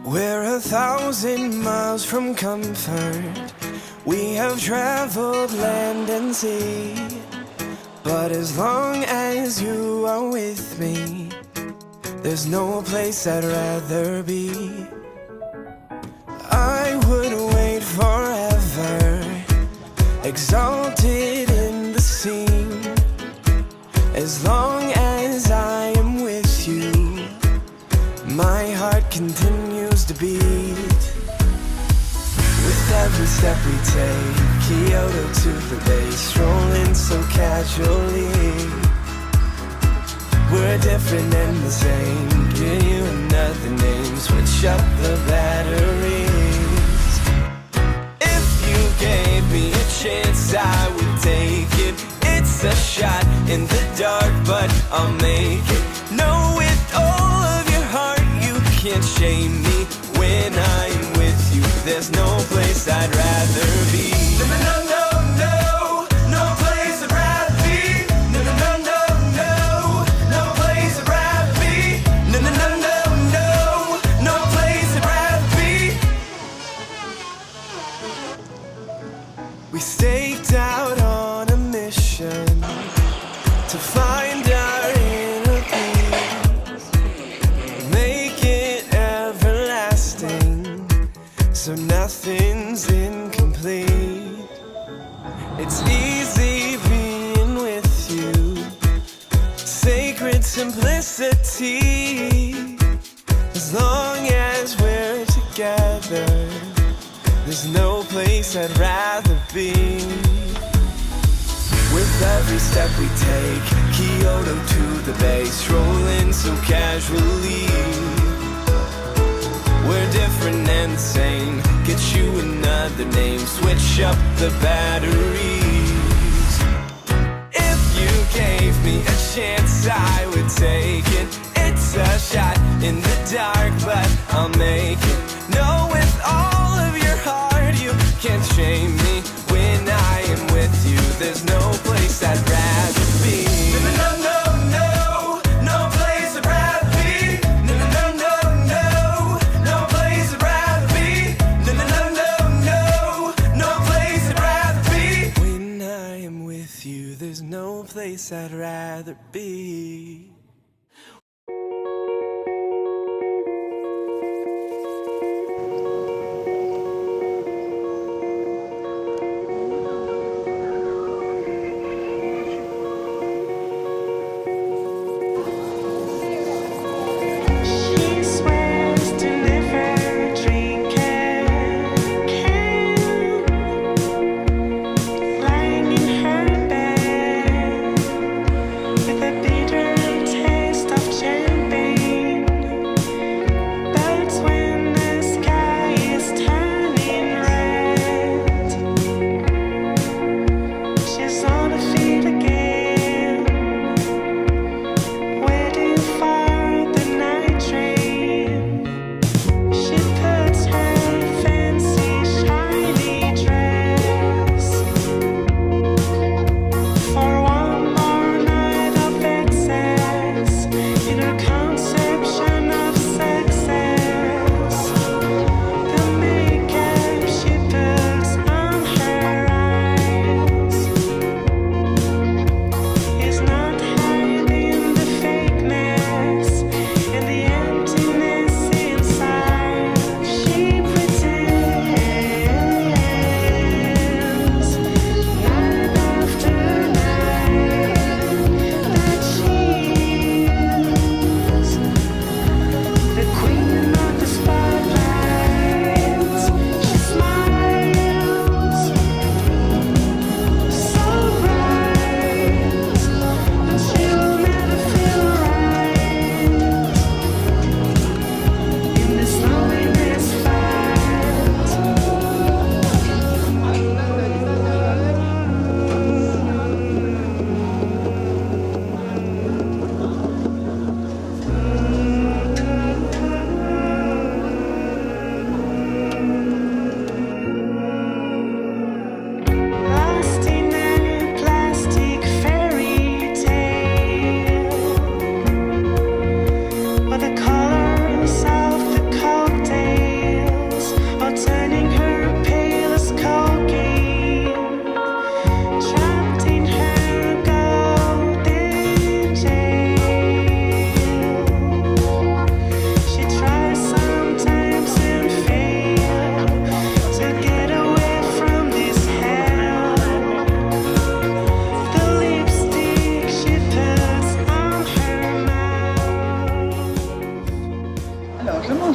We're 1,000 miles from comfort. We have traveled land and sea. But as long as you are with me, there's no place I'd rather be. I would wait forever, exalted in the scene. As long as I am with you, my heart continues to beat. With every step we take, Kyoto to the bay, strolling so casually. We're different and the same, give you another name, switch up the batteries. If you gave me a chance, I would take it. It's a shot in the dark, but I'll make it. Know with all of your heart you can't shame me. When I'm with you, there's no place I'd rather be. No, no, no, no, no, no place I'd rather be. No, no, no, no, no, no place I'd rather be. No, no, no, no, no, no place I'd rather be. We staked out on a mission to find our inner peace, make it everlasting, so nothing's incomplete. It's easy being with you, sacred simplicity. As long as we're together, there's no place I'd rather be. With every step we take, Kyoto to the bay, strolling so casually. We're different and the same, get you another name, switch up the batteries. If you gave me a chance, I would take it. It's a shot in the dark, but I'll make it. No, with all of your heart, you can't shame me. When I am with you, there's no place I'd rather be. No, no, no, no, no place I'd rather be. No, no, no, no, no, no place I'd rather be. No, no, no, no, no, no place I'd rather be. When I am with you, there's no place I'd rather be. Lying in her bed with a bitter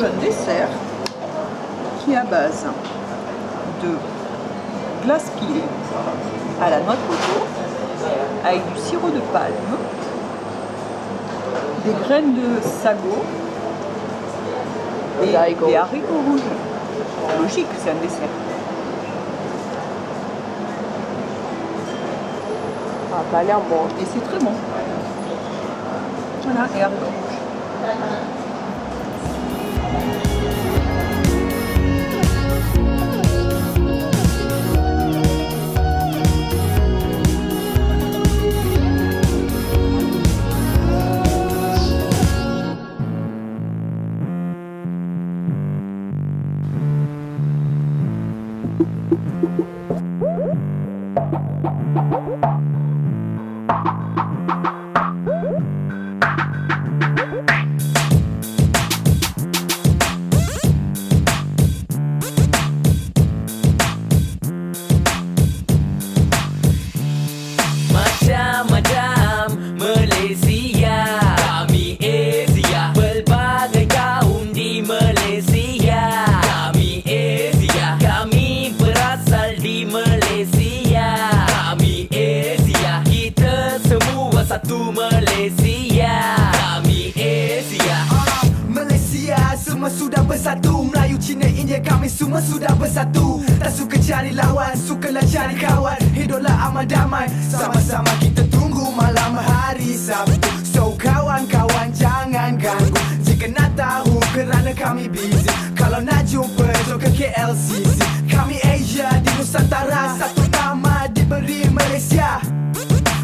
un dessert qui est à base de glace pilée à la noix de coco avec du sirop de palme, des graines de sago et des haricots rouges. Logique, c'est un dessert. Ah, ça a l'air bon. Et c'est très bon. Voilà, et haricots rouges. Macam-macam Malaysia, kami Asia, pelbagai kaum di Malaysia. Kami Asia, kami berasal di Malaysia. Kami Asia, kita semua satu Malaysia. Kami Asia. Malaysia semua sudah bersatu. Melayu, Cina, India, kami semua sudah bersatu. Tak suka cari lawan, sukalah cari kawan. Hiduplah aman damai, sama-sama kita tunggu malam hari Sabtu. So kawan-kawan jangan ganggu jika nak tahu kerana kami busy. Kalau nak jumpa jom ke KLCC. Kami Asia di Nusantara, satu nama diberi Malaysia.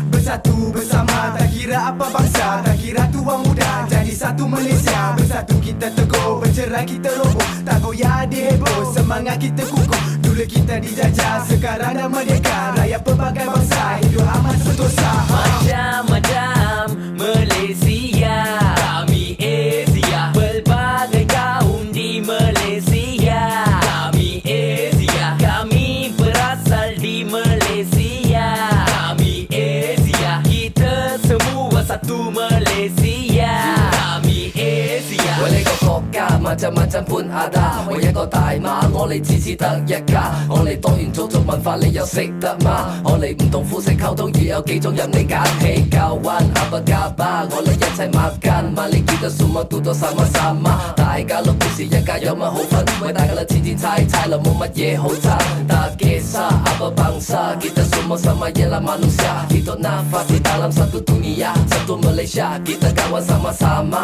Bersatu bersama, tak kira apa bangsa, tak kira tua muda, jadi satu Malaysia. Bersatu kita teguh, bercerai kita roboh, tak goyah diheboh, semangat kita kukuh. Dulu kita dijajah, sekarang dah merdeka. Rakyat pelbagai bangsa, hidup aman sentosa. Macam-macam Malaysia, kami Asia, pelbagai kaum di Malaysia. Kami Asia, kami berasal di Malaysia. Kami Asia, kita semua satu Malaysia. Kami Asia. 喂，呢個國家macam-macam pun ada，每一個大馬，我哋只得一家。我哋多元種族文化，你又識得嗎？我哋唔同膚色溝通，語有幾種任你揀起教灣阿加巴，我哋一齊抹間嘛，你記得數乜都多sama-sama，大家樂故事一家有乜好分？喂，大家啦千千猜猜啦，冇乜嘢好爭。大kisah apa bangsa kita semua sama ialah manusia, hidup nafas di dalam satu dunia, satu Malaysia kita kawan sama-sama。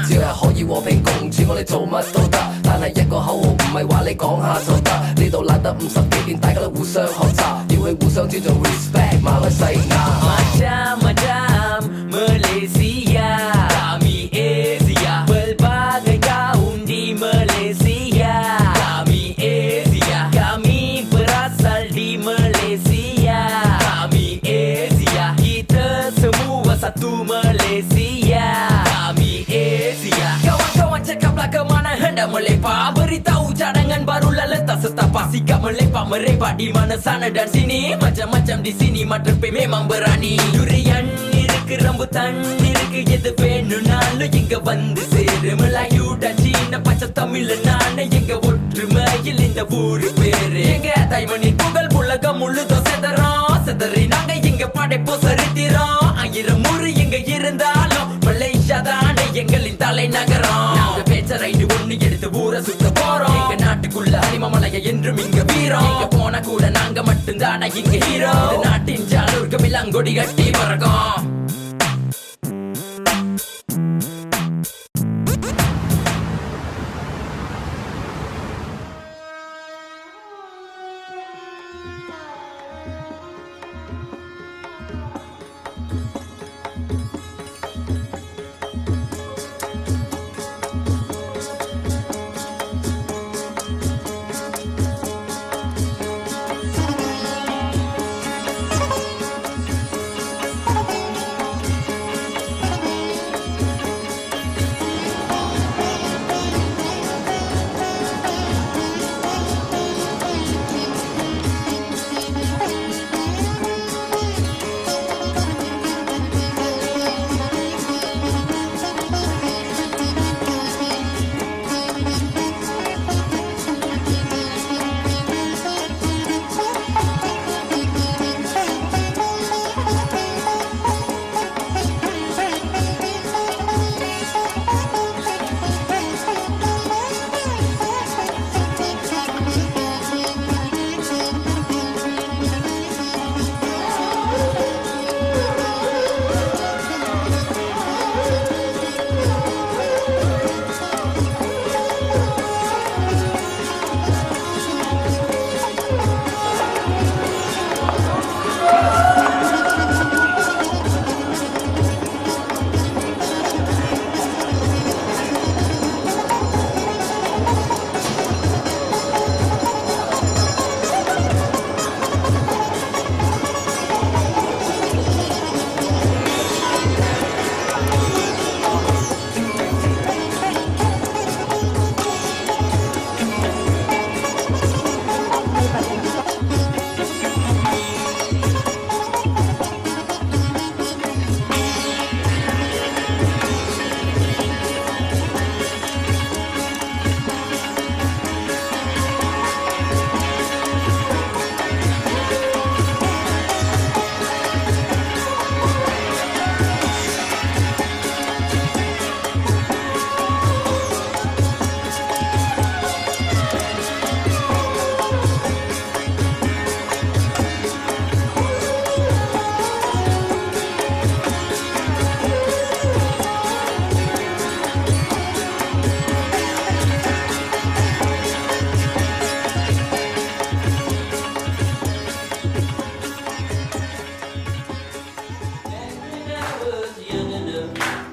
只係可以和平共處，我哋做乜都得，但係一個口號唔係話你講下就得。呢度難得50幾年，大家都互相學習，要去互相尊重 respect 馬來西亞。Macam-macam Malaysia, kami Asia, pelbagai kaum di Malaysia. Kami Asia, kami berasal di Malaysia. Kami Asia, kita semua satu Malaysia. Kami Asia. Kawan-kawan cakaplah ke mana hendak melepak, beritahu cadangan barulah letak setapak. Sikap melepak merebak di mana sana dan sini, macam-macam di sini materpe memang berani. Durian இருக்கு rambutan இருக்கு எது வேணும்னாலும் இங்க வந்து சேரு. Melayu சீன பச்சை தமிழ் நானே எங்க ஒற்றுமையில் இந்த ஊரு பேரு. எங்க தாய்மணி புகழ் உலகம் முழுதும் செதறோம், செதறி நாங்க இங்க படைப்போம் சரித்திரம். 1000 முறை எங்க இருந்தாலும் மலேசியா தானே எங்களின் தலைநகரம். நாங்க பேச்ச ரைடு ஒண்ணு எடுத்து ஊரை சுத்த போறோம். எங்க நாட்டுக்குள்ள அரிமமலைய என்றும் இங்க வீரம். எங்க போன கூட நாங்க மட்டும்தானே இங்க ஹீரோ. இந்த நாட்டின் ஜாலூர்க்கு விலங்கொடி கட்டி பறக்கும்.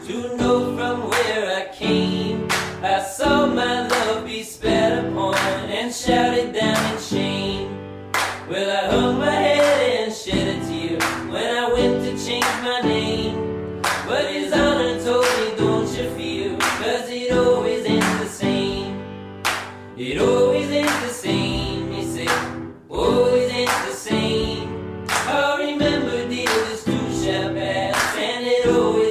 to know from where I came. I saw my love be spat upon and shouted down in shame. Well, I hung my head and shed a tear when I went to change my name. But his honor told me, don't you fear, cause it always ends the same. It always ends the same, he said, always ends the same. I remember dear, this too shall pass, and it always